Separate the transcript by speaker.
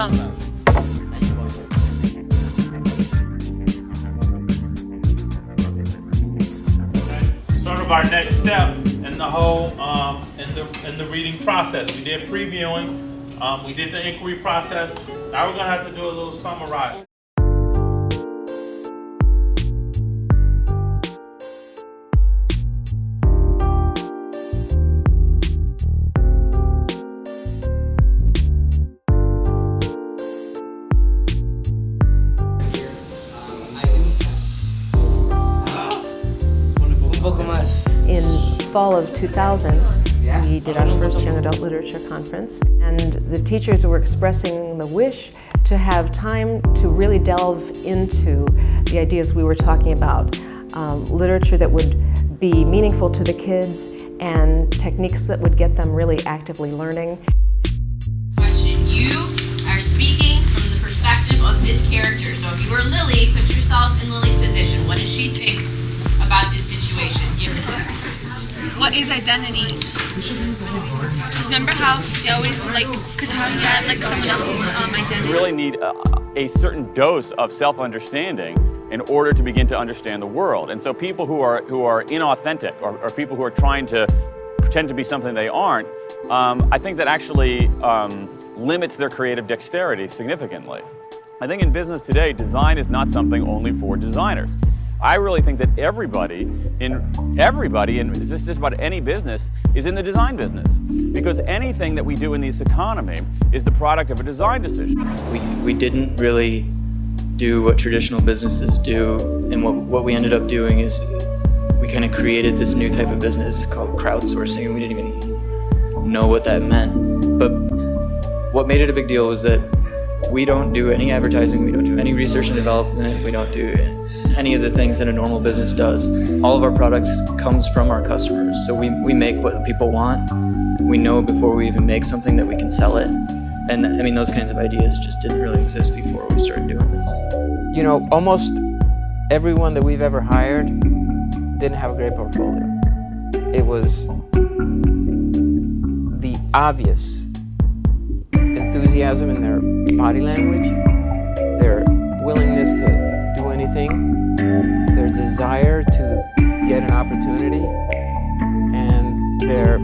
Speaker 1: Awesome.
Speaker 2: Sort of our next step in the whole in the reading process. We did previewing, we did the inquiry process. Now we're gonna have to do a little summarize.
Speaker 3: In fall of 2000, we did our first Young Adult Literature Conference, and the teachers were expressing the wish to have time to really delve into the ideas we were talking about, literature that would be meaningful to the kids and techniques that would get them really actively learning.
Speaker 4: Question: you are speaking from the perspective of this character. So if you were Lily, put yourself in Lily's position. What does she think about this situation? Give it to her.
Speaker 5: What is identity? Because remember how they always because how he had someone else's identity.
Speaker 6: You really need a certain dose of self-understanding in order to begin to understand the world. And so people who are inauthentic or people who are trying to pretend to be something they aren't, I think that actually limits their creative dexterity significantly. I think in business today, design is not something only for designers. I really think that everybody in just about any business is in the design business, because anything that we do in this economy is the product of a design decision.
Speaker 7: We didn't really do what traditional businesses do, and what we ended up doing is we kind of created this new type of business called crowdsourcing, and we didn't even know what that meant. But what made it a big deal was that we don't do any advertising, we don't do any research and development, we don't do any of the things that a normal business does. All of our products comes from our customers, so we make what people want. We know before we even make something that we can sell it. And I mean, those kinds of ideas just didn't really exist before we started doing this.
Speaker 1: You know, almost everyone that we've ever hired didn't have a great portfolio. It was the obvious enthusiasm in their body language, their willingness to do anything, their desire to get an opportunity, and their